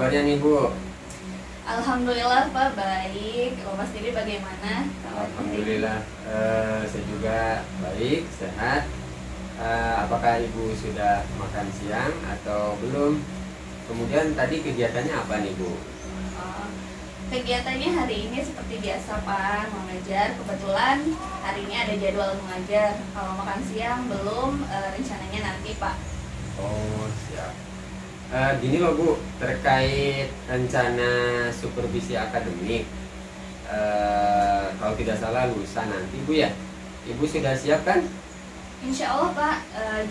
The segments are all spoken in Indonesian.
kabarnya nih Bu? Alhamdulillah Pak, baik. Bapak sendiri bagaimana? Alhamdulillah, saya juga baik, sehat. Apakah Ibu sudah makan siang atau belum? Kemudian tadi kegiatannya apa nih Bu? Kegiatannya hari ini seperti biasa Pak, mengajar. Kebetulan hari ini ada jadwal mengajar. Kalau makan siang belum, rencananya nanti Pak. Oh siap. Gini loh Bu, terkait rencana supervisi akademik, kalau tidak salah lusa nanti Bu ya, Ibu sudah siap kan? Insya Allah Pak,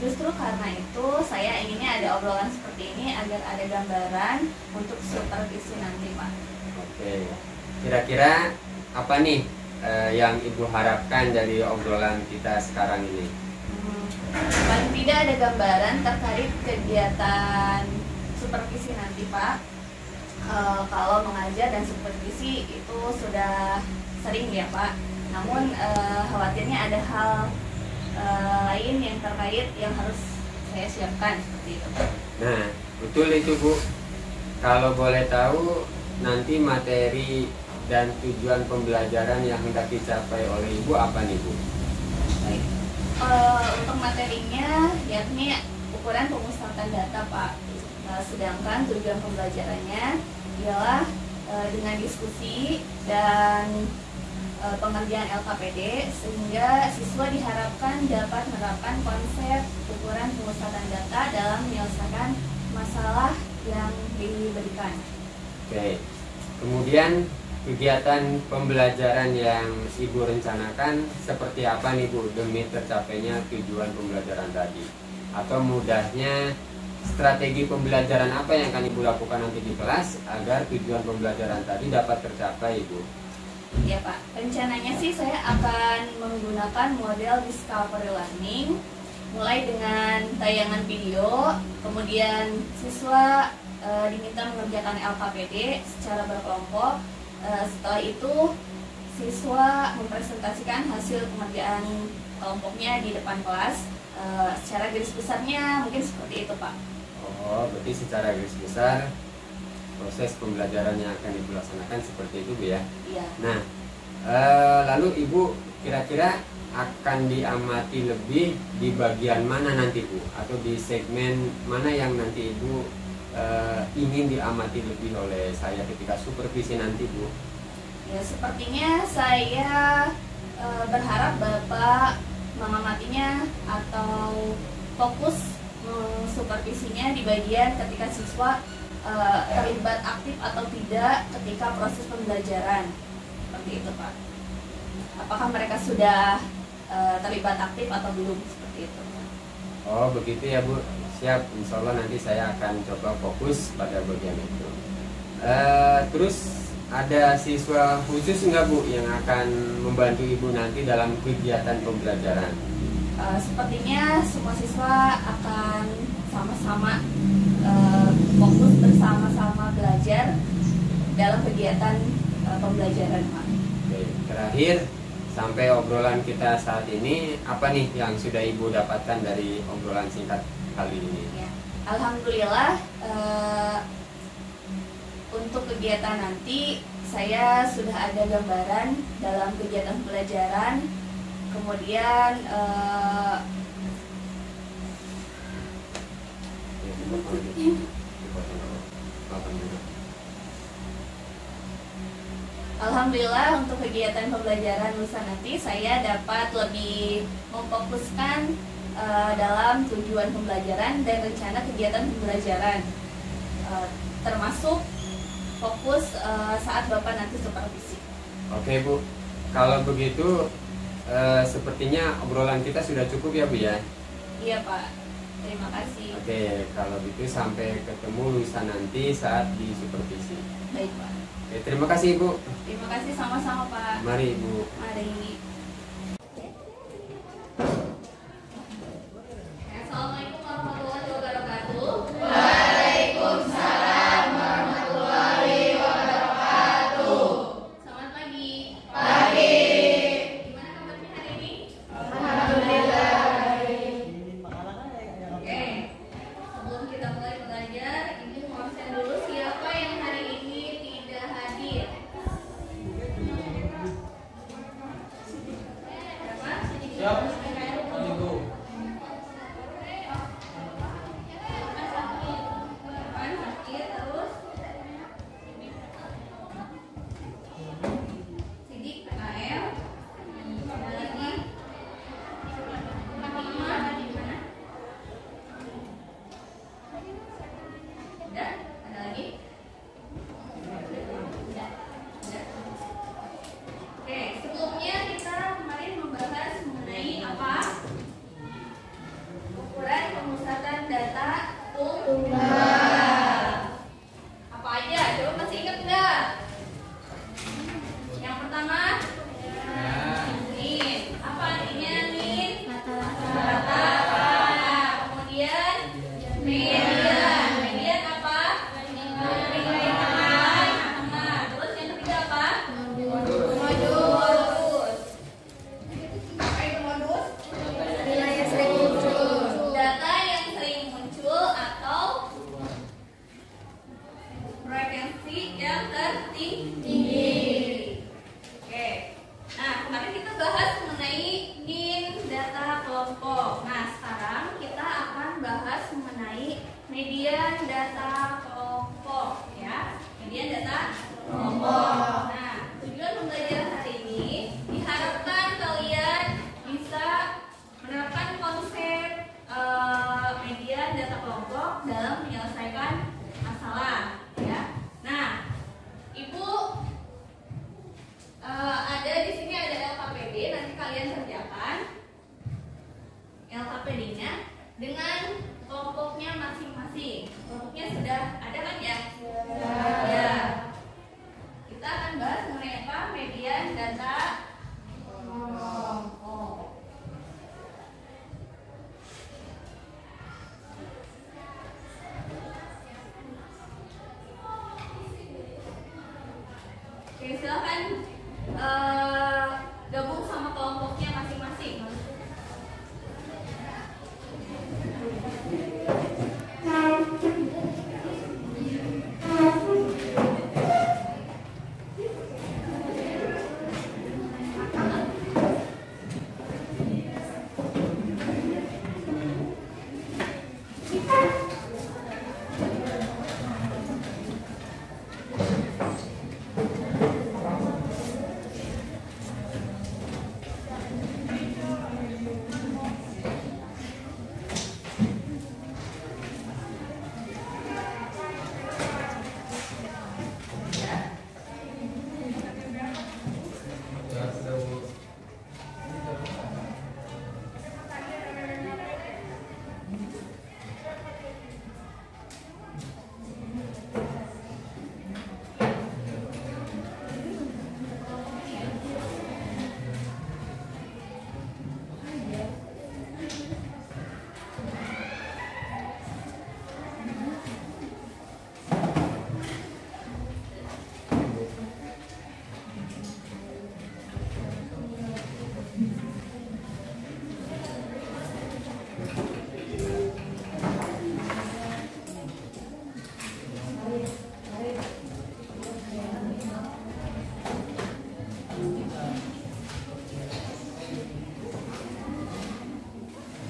justru karena itu saya inginnya ada obrolan seperti ini agar ada gambaran untuk supervisi nanti Pak. Oke, kira-kira apa nih yang Ibu harapkan dari obrolan kita sekarang ini? Paling tidak ada gambaran terkait kegiatan supervisi nanti Pak. Kalau mengajar dan supervisi itu sudah sering ya Pak. Namun khawatirnya ada hal lain yang terkait yang harus saya siapkan seperti itu. Nah, betul itu Bu. Kalau boleh tahu nanti materi dan tujuan pembelajaran yang hendak dicapai oleh Ibu apa nih Bu? Baik. Untuk materinya yakni ukuran pemusatan data Pak. Sedangkan tujuan pembelajarannya ialah dengan diskusi dan pengerjaan LKPD sehingga siswa diharapkan dapat menerapkan konsep ukuran pemusatan data dalam menyelesaikan masalah yang diberikan. Oke. Kemudian kegiatan pembelajaran yang Ibu rencanakan seperti apa nih Bu demi tercapainya tujuan pembelajaran tadi? Atau mudahnya strategi pembelajaran apa yang akan Ibu lakukan nanti di kelas agar tujuan pembelajaran tadi dapat tercapai Ibu? Ya Pak, rencananya sih saya akan menggunakan model discovery learning mulai dengan tayangan video, kemudian siswa diminta mengerjakan LKPD secara berkelompok. Setelah itu siswa mempresentasikan hasil pengerjaan kelompoknya di depan kelas. Secara garis besarnya mungkin seperti itu Pak. Oh, berarti secara garis besar proses pembelajaran yang akan Ibu laksanakan seperti itu Bu ya? Iya. Nah, lalu Ibu kira-kira akan diamati lebih di bagian mana nanti Bu? Atau di segmen mana yang nanti Ibu ingin diamati lebih oleh saya ketika supervisi nanti Bu? Ya, sepertinya saya berharap Bapak mengamatinya atau fokus supervisinya di bagian ketika siswa terlibat aktif atau tidak ketika proses pembelajaran. Seperti itu Pak. Apakah mereka sudah terlibat aktif atau belum, seperti itu. Oh begitu ya Bu, siap. Insya Allah nanti saya akan coba fokus pada bagian itu. Terus ada siswa khusus nggak Bu yang akan membantu Ibu nanti dalam kegiatan pembelajaran? Sepertinya semua siswa akan sama-sama fokus bersama-sama belajar dalam kegiatan pembelajaran Pak. Oke, terakhir sampai obrolan kita saat ini, apa nih yang sudah Ibu dapatkan dari obrolan singkat kali ini? Ya. Alhamdulillah untuk kegiatan nanti saya sudah ada gambaran dalam kegiatan pembelajaran. Kemudian alhamdulillah untuk kegiatan pembelajaran lusa nanti saya dapat lebih memfokuskan dalam tujuan pembelajaran dan rencana kegiatan pembelajaran, termasuk fokus saat Bapak nanti supervisi. Oke Bu, kalau begitu sepertinya obrolan kita sudah cukup ya Bu ya? Iya Pak, terima kasih. Oke, kalau gitu sampai ketemu lusa nanti saat di supervisi. Baik Pak. Oke, terima kasih Ibu. Terima kasih sama-sama Pak. Mari Ibu. Mari. Assalamualaikum warahmatullahi wabarakatuh. Waalaikumsalam warahmatullahi wabarakatuh. Selamat pagi. Pagi. Gimana kabarnya hari ini? Alhamdulillah. Oke. Sebelum kita mulai belajar, ini mau absen dulu siapa yang data kelompok ya. Median data kelompok. Nah, tujuan pembelajaran hari ini diharapkan kalian bisa menerapkan konsep median data kelompok dalam menyelesaikan masalah ya. Nah, Ibu ada di sini ada LKPD, nanti kalian kerjakan LKPD-nya dengan kelompoknya masing-masing. Kelompoknya sudah ada kan ya? Ya. Kita akan bahas mengenai apa? Median data kelompok. Oke, silakan gabung sama kelompoknya masing-masing.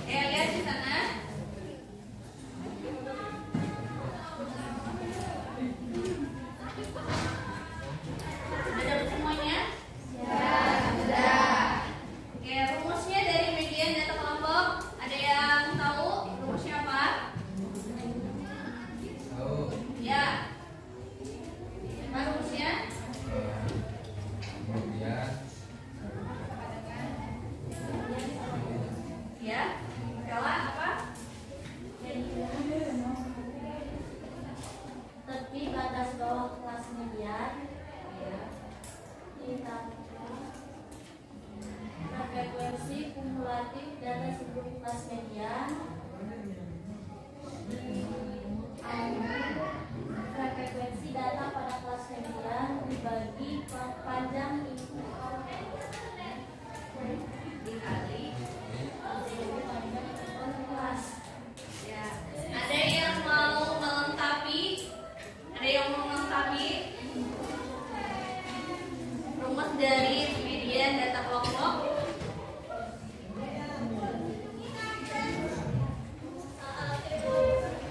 Lihat di sana. Ada semuanya? Ya, sudah. Oke, rumusnya dari median data kelompok. Ada yang tahu rumusnya apa? Tahu. Ya. Apa rumusnya? Kemudian Ya. Skala apa? Tepi batas bawah kelas median ditambah frekuensi kumulatif data sebelum kelas median frekuensi data pada kelas median dibagi panjang Dikali. panjang kelas. Ya. Ada yang mau melengkapi? Ada yang mau melengkapi rumus dari median data kelompok?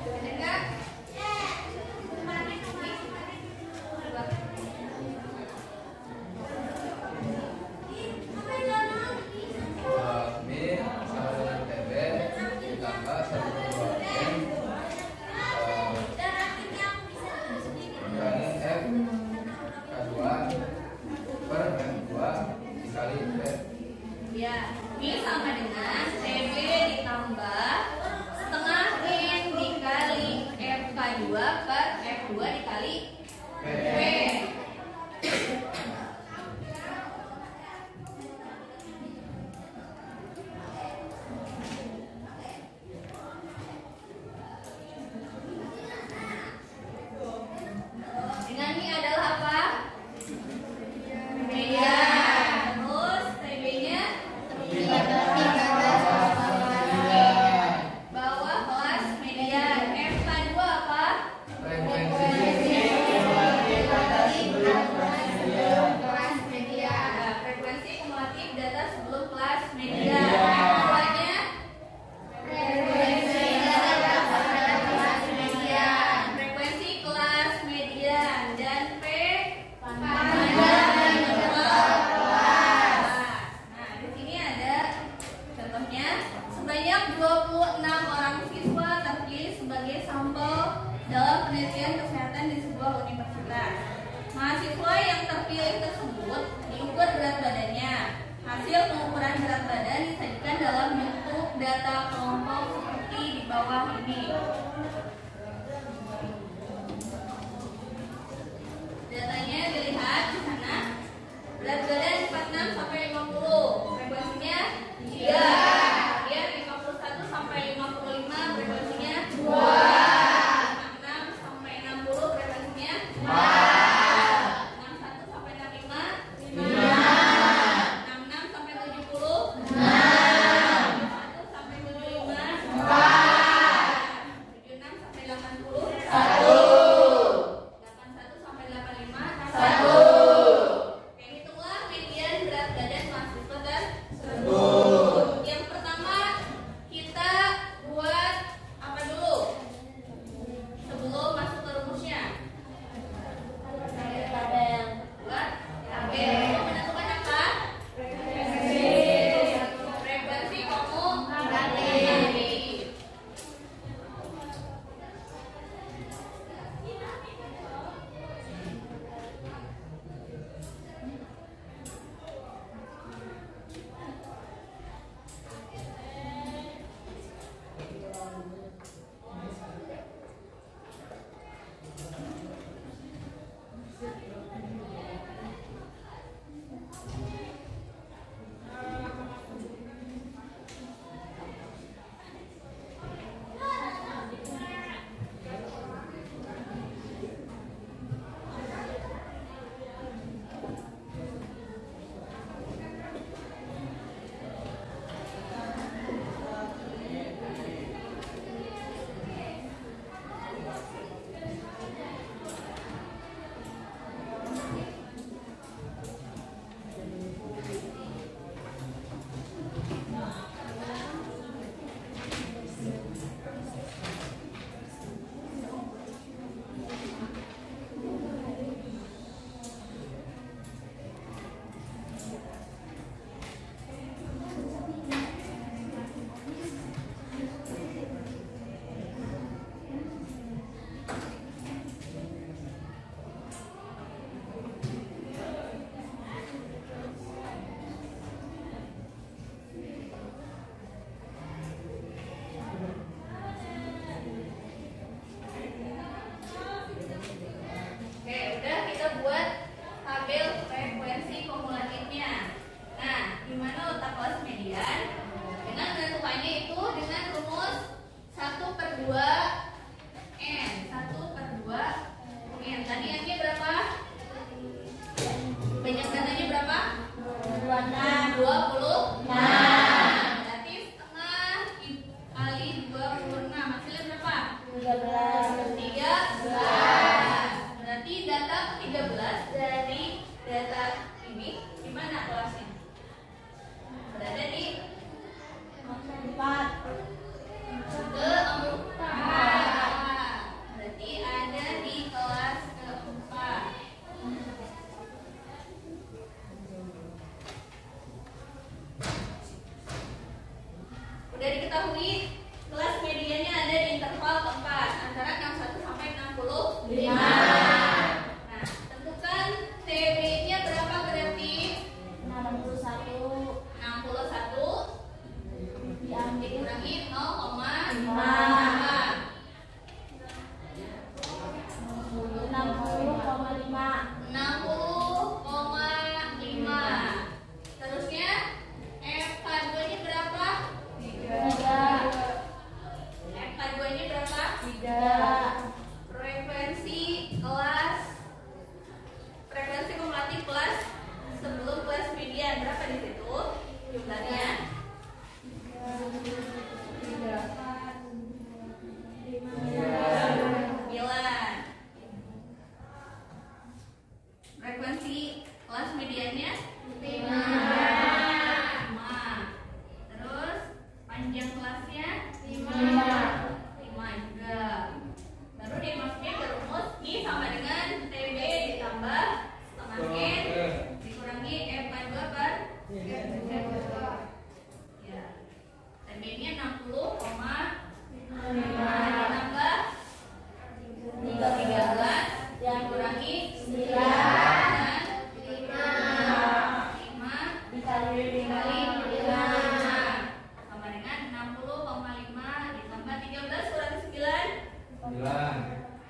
Ada nggak? B sama dengan TB ditambah 1/2 N dikali F K2 per F2 dikali F. Ya, ini sama dengan TB ditambah setengah N dikali FK2 per F2 dikali P. Dengan ini adalah apa? Median. Terus TB-nya bawah kelas median. FK2 apa? Frekuensi penelitian kesehatan di sebuah universitas. Mahasiswa yang terpilih tersebut diukur berat badannya. Hasil pengukuran berat badan disajikan dalam bentuk data kelompok seperti di bawah ini. Datanya dilihat di sana. Berat badan 46 sampai 50, frekuensinya 3. Kemudian 51 sampai 55, frekuensinya 2. 56 sampai 60, frekuensinya 4. 61 sampai 65, 5. 66 sampai 70, 6. 71 sampai 75, 4. 76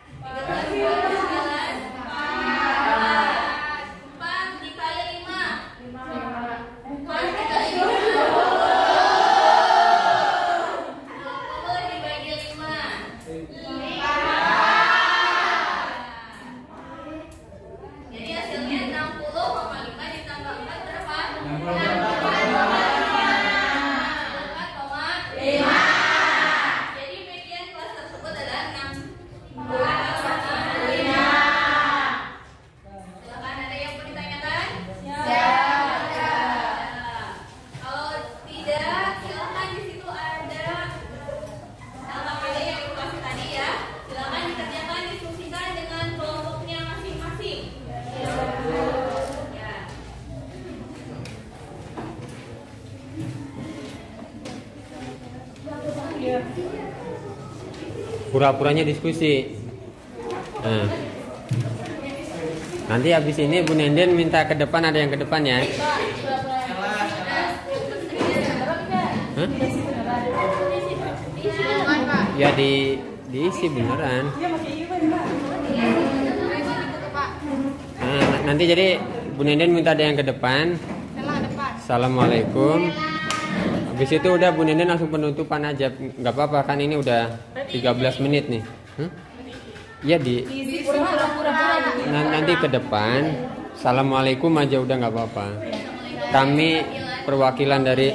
4 dikali 5. 4 dikali 5. 20 dibagi 5. 5. Jadi hasilnya 60,5 ditambah 4 berapa? 4,5. Jadi median kelas tersebut adalah 6,5. Silakan, ada yang mau ditanyakan? Kalau tidak, silakan di situ ada LKPD yang ibu kasih tadi ya. Silakan dikerjakan, diskusikan dengan kelompoknya masing-masing. Ya. Pura-puranya diskusi. Nah. Nanti habis ini Bu Nenden minta ke depan, ada yang ke depan ya. Hah? Ya diisi beneran. Nah, nanti jadi Bu Nenden minta ada yang ke depan. Assalamualaikum. Habis itu udah Bu Nenden langsung penutupan aja. Nggak apa-apa kan ini udah 13 menit nih. Iya nanti ke depan. Assalamualaikum aja udah nggak apa-apa. Kami perwakilan dari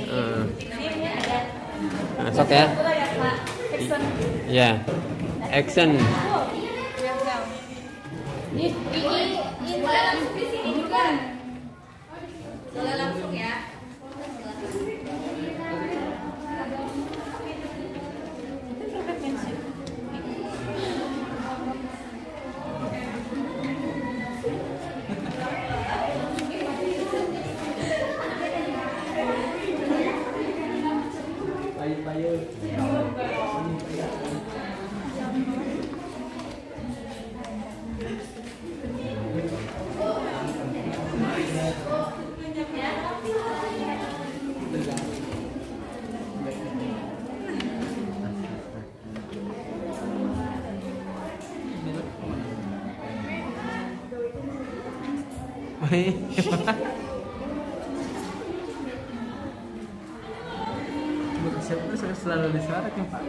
masuk ya. Ya. Action. Ini boleh langsung di sini juga. Boleh langsung ya. Siapa saya selalu disuarakan ya, Pak.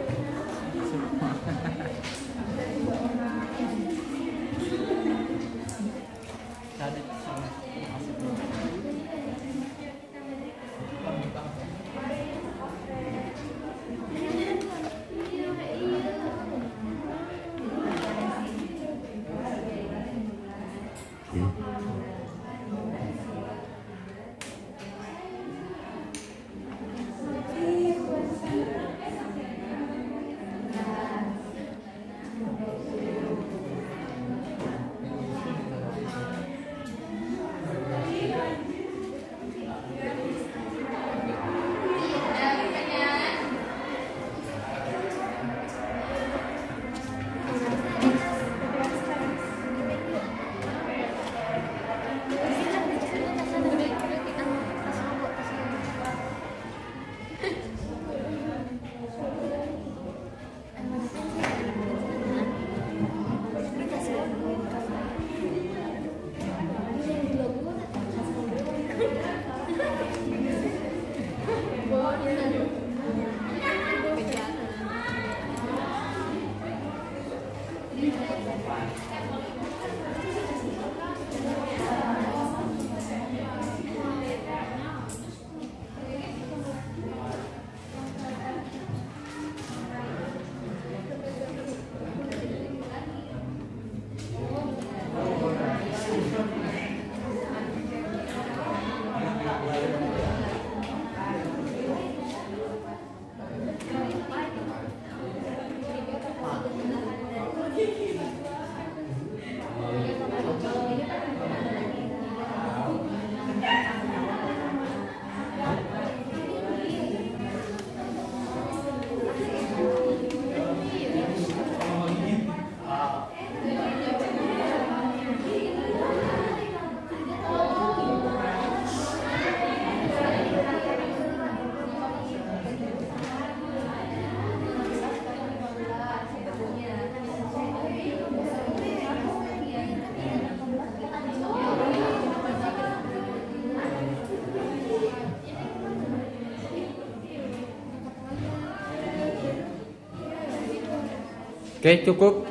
Oke, cukup.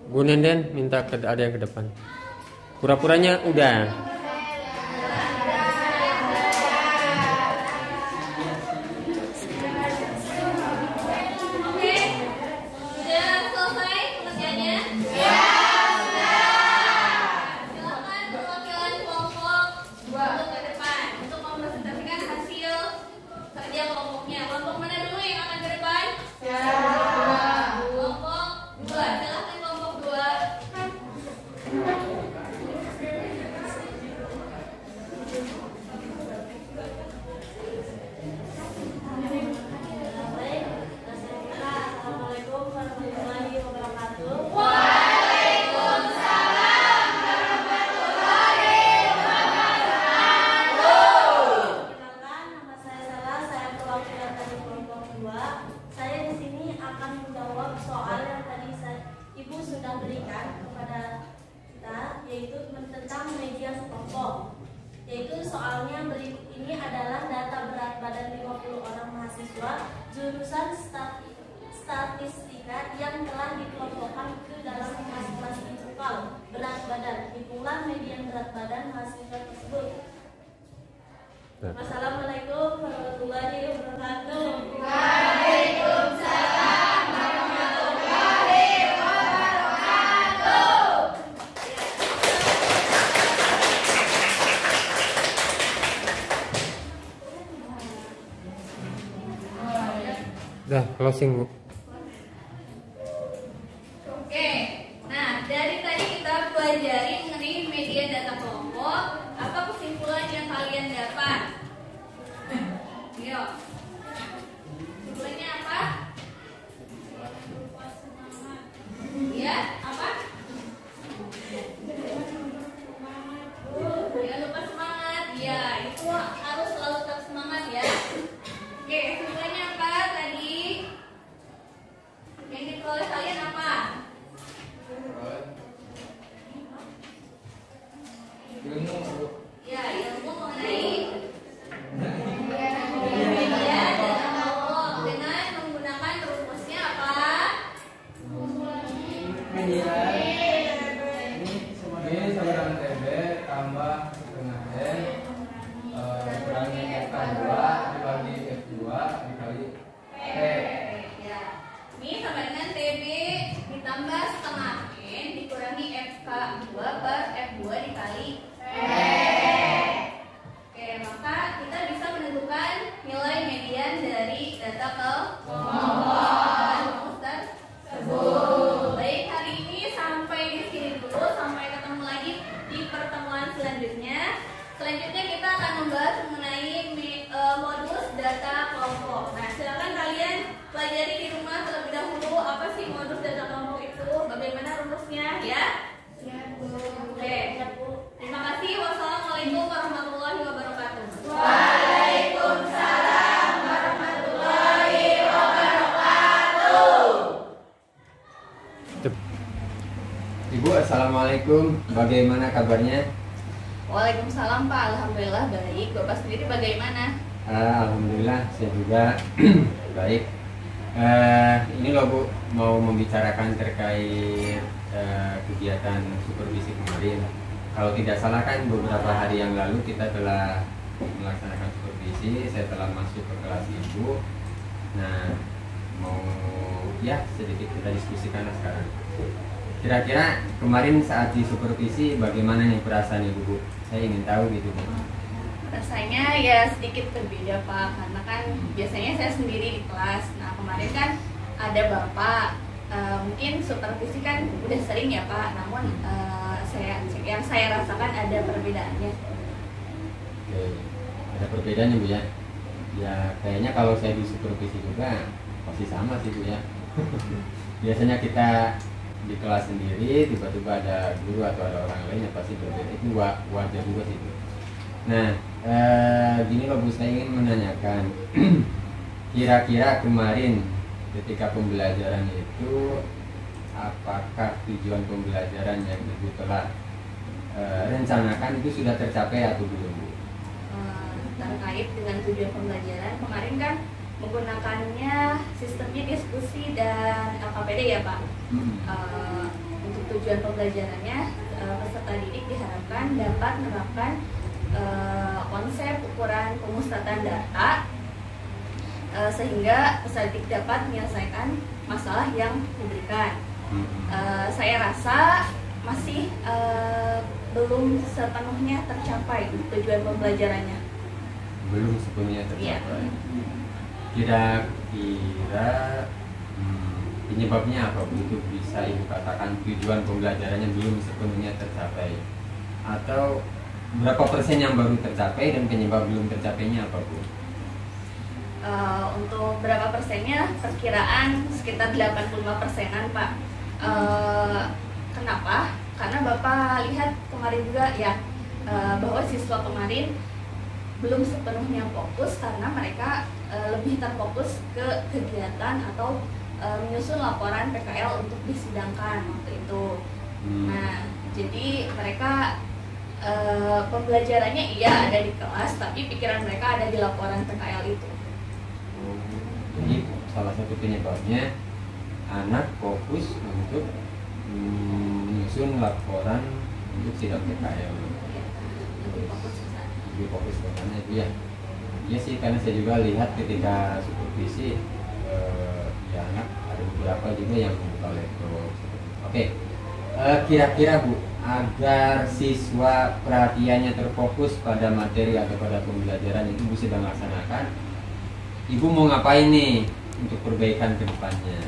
Bu Nenden minta ada yang ke depan. Pura-puranya udah. Yaitu soalnya berikut ini adalah data berat badan 50 orang mahasiswa jurusan statistika yang telah dikelompokkan ke dalam masing-masing interval berat badan. Hitunglah median berat badan mahasiswa tersebut. Wassalamualaikum warahmatullahi wabarakatuh. Waalaikumsalam warahmatullahi wabarakatuh. Dah, closing Bu. Oke, nah dari tadi kita pelajari mengenai media data kelompok. Apa kesimpulan yang kalian dapat? Ayo. Kesimpulannya apa? Ya, apa? Jangan lupa semangat. Ya, itu harus selalu tetap semangat ya. Oke, kesimpulannya apa tadi? Yang ditulis kalian apa? Ilmu. Ya, ilmu mengenai media data kelompok dengan menggunakan rumusnya apa? Ini sama dengan TB tambah setengah N kurangi F2 dibagi F2 dikali P. Ya, ini sama dengan TB ditambah setengah N dikurangi FK2 per F2 dikali P. Oke, maka kita bisa menentukan nilai median dari data kelompok rumus tersebut. Baik, hari ini sampai di sini dulu. Sampai ketemu lagi di pertemuan selanjutnya. Selanjutnya kita akan membahas mengenai modus data kelompok. Nah, silakan kalian pelajari di rumah terlebih dahulu apa sih modus data kelompok itu, bagaimana rumusnya ya. Oke, terima kasih. Wassalamualaikum warahmatullahi wabarakatuh. Waalaikumsalam warahmatullahi wabarakatuh. Ibu, assalamualaikum. Bagaimana kabarnya? Waalaikumsalam Pak, alhamdulillah baik. Bapak sendiri bagaimana? Alhamdulillah saya juga baik. Ini loh Bu, mau membicarakan terkait kegiatan supervisi kemarin. Kalau tidak salah kan beberapa hari yang lalu kita telah melaksanakan supervisi. Saya telah masuk ke kelas Ibu. Nah, mau ya sedikit kita diskusikan sekarang. Kira-kira kemarin saat di supervisi bagaimana nih perasaan Ibu Bu? Saya ingin tahu gitu Bu. Rasanya ya sedikit berbeda Pak, karena kan biasanya saya sendiri di kelas. Nah kemarin kan ada Bapak, mungkin supervisi kan udah sering ya Pak, namun yang saya rasakan ada perbedaannya. Oke, ada perbedaannya Bu ya? Ya kayaknya kalau saya di supervisi juga pasti sama sih Bu ya. Biasanya kita di kelas sendiri, tiba-tiba ada guru atau ada orang lain yang pasti berbeda, itu wajar juga sih Bu. Nah, gini loh Bu, saya ingin menanyakan kira-kira kemarin ketika pembelajaran itu apakah tujuan pembelajaran yang Ibu telah rencanakan itu sudah tercapai atau belum Bu? Terkait dengan tujuan pembelajaran kemarin kan menggunakannya sistemnya diskusi dan LKPD ya Pak. Untuk tujuan pembelajarannya, peserta didik diharapkan dapat menerapkan konsep ukuran pemusatan data sehingga peserta didik dapat menyelesaikan masalah yang diberikan. Saya rasa masih belum sepenuhnya tercapai tujuan pembelajarannya. Belum sepenuhnya tercapai. Kira-kira penyebabnya apa Bu? Itu bisa Ibu katakan tujuan pembelajarannya belum sepenuhnya tercapai, atau berapa persen yang baru tercapai dan penyebab belum tercapainya apa Bu? Untuk berapa persennya, perkiraan sekitar 85%-an Pak. Kenapa? Karena Bapak lihat kemarin juga ya, bahwa siswa kemarin belum sepenuhnya fokus karena mereka lebih terfokus ke kegiatan atau menyusun laporan PKL untuk disidangkan waktu itu. Nah, jadi mereka pembelajarannya iya ada di kelas, tapi pikiran mereka ada di laporan PKL itu. Jadi salah satu penyebabnya anak fokus untuk menyusun laporan untuk sidang PKL. Lebih fokus ke sana. Lebih fokus ke sana itu ya. Iya sih, karena saya juga lihat ketika supervisi ya anak ada beberapa juga yang membuka laptop. Oke, kira-kira Bu, agar siswa perhatiannya terfokus pada materi atau pada pembelajaran itu bisa dilaksanakan, Ibu mau ngapain nih untuk perbaikan ke depannya?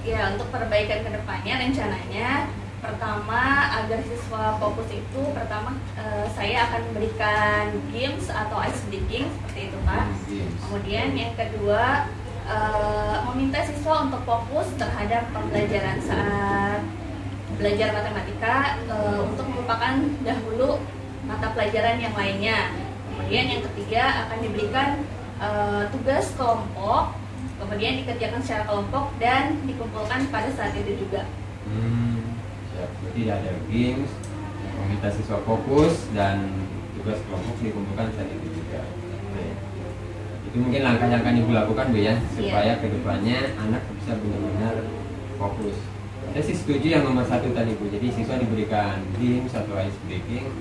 Ya, untuk perbaikan ke depannya rencananya pertama agar siswa fokus itu pertama saya akan memberikan games atau ice breaking seperti itu Pak. Kemudian yang kedua meminta siswa untuk fokus terhadap pembelajaran saat belajar matematika untuk melupakan dahulu mata pelajaran yang lainnya. Kemudian yang ketiga akan diberikan tugas kelompok, kemudian dikerjakan secara kelompok dan dikumpulkan pada saat itu juga. Siap. Berarti ada games, meminta siswa fokus dan tugas kelompok dikumpulkan saat itu juga. Oke. Itu mungkin langkah yang akan Ibu lakukan Bu ya, supaya kedepannya anak bisa benar-benar fokus. Saya sih setuju yang nomor 1 tadi Bu, jadi siswa diberikan games atau ice breaking.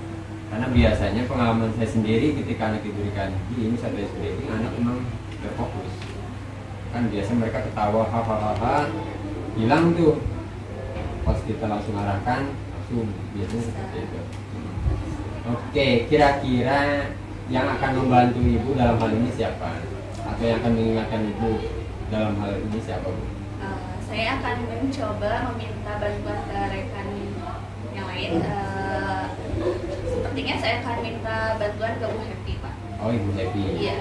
Karena biasanya pengalaman saya sendiri ketika anak diberikan games atau ice breaking, anak memang terfokus. Kan biasa mereka ketawa hahaha, hilang tuh. Pas kita langsung arahkan, langsung biasanya seperti itu. Oke, kira-kira yang akan membantu Ibu dalam hal ini siapa? Atau yang akan mengingatkan Ibu dalam hal ini siapa Bu? Saya akan mencoba meminta bantuan ke rekan yang lain. Sepertinya saya akan minta bantuan ke Bu Happy Pak. Oh, Ibu Happy. Iya.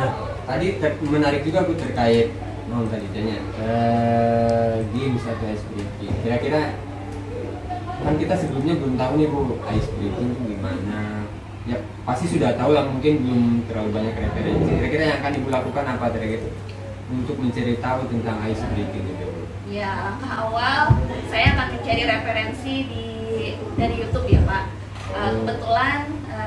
Nah, tadi menarik juga Bu terkait tadi tanya games atau ice breaking. Kira-kira kan kita sebelumnya belum tahu nih Bu, ice breaking itu gimana. Ya pasti sudah tahu lah, mungkin belum terlalu banyak referensi. Kira-kira yang akan Ibu lakukan apa tadi untuk mencari tahu tentang ice breaking itu Bu? Ya, langkah awal saya akan mencari referensi dari YouTube ya Pak. Kebetulan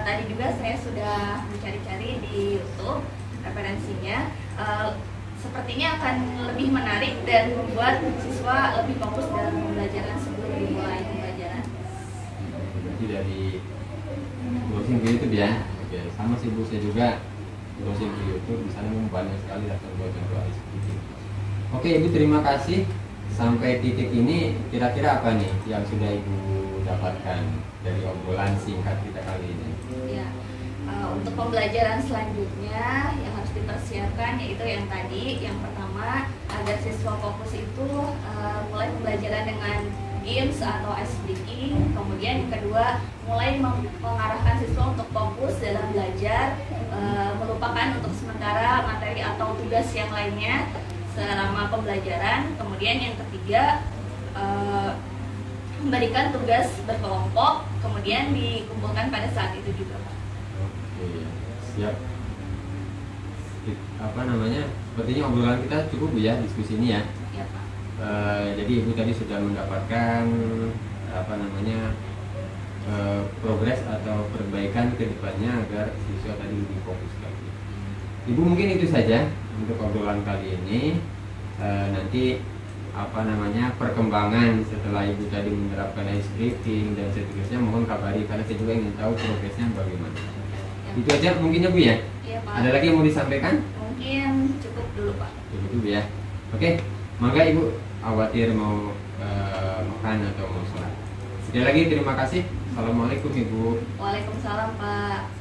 tadi juga saya sudah mencari-cari di YouTube referensinya. Sepertinya akan lebih menarik dan membuat siswa lebih fokus dalam pembelajaran sebelum dimulai pembelajaran. Berarti dari browsing di YouTube ya? Oke, sama sih Bu, saya juga browsing di YouTube, di sana banyak sekali contoh-contoh ice breaking. Oke Ibu, terima kasih. Sampai titik ini kira-kira apa nih yang sudah Ibu dapatkan dari obrolan singkat kita kali ini? Ya. Untuk pembelajaran selanjutnya yang harus dipersiapkan yaitu yang tadi, yang pertama agar siswa fokus itu mulai pembelajaran dengan games atau ice breaking. Kemudian yang kedua mulai mengarahkan siswa untuk fokus dalam belajar, melupakan untuk sementara materi atau tugas yang lainnya selama pembelajaran. Kemudian yang ketiga memberikan tugas berkelompok, kemudian dikumpulkan pada saat itu juga Pak. Siap. Apa namanya? Sepertinya obrolan kita cukup Bu ya, diskusi ini ya. Ya Pak. Jadi Ibu tadi sudah mendapatkan apa namanya progres atau perbaikan ke depannya agar siswa tadi lebih fokus lagi. Ibu mungkin itu saja untuk obrolan kali ini. Nanti perkembangan setelah ibu tadi menerapkan scripting dan seterusnya mohon kabari, karena saya juga ingin tahu progresnya bagaimana. Itu aja mungkin ya Bu ya. Iya Pak. Ada lagi yang mau disampaikan? Mungkin cukup dulu Pak. Cukup dulu ya. Oke, mangga Ibu khawatir mau makan atau mau sholat. Sekali lagi terima kasih. Assalamualaikum Ibu. Waalaikumsalam Pak.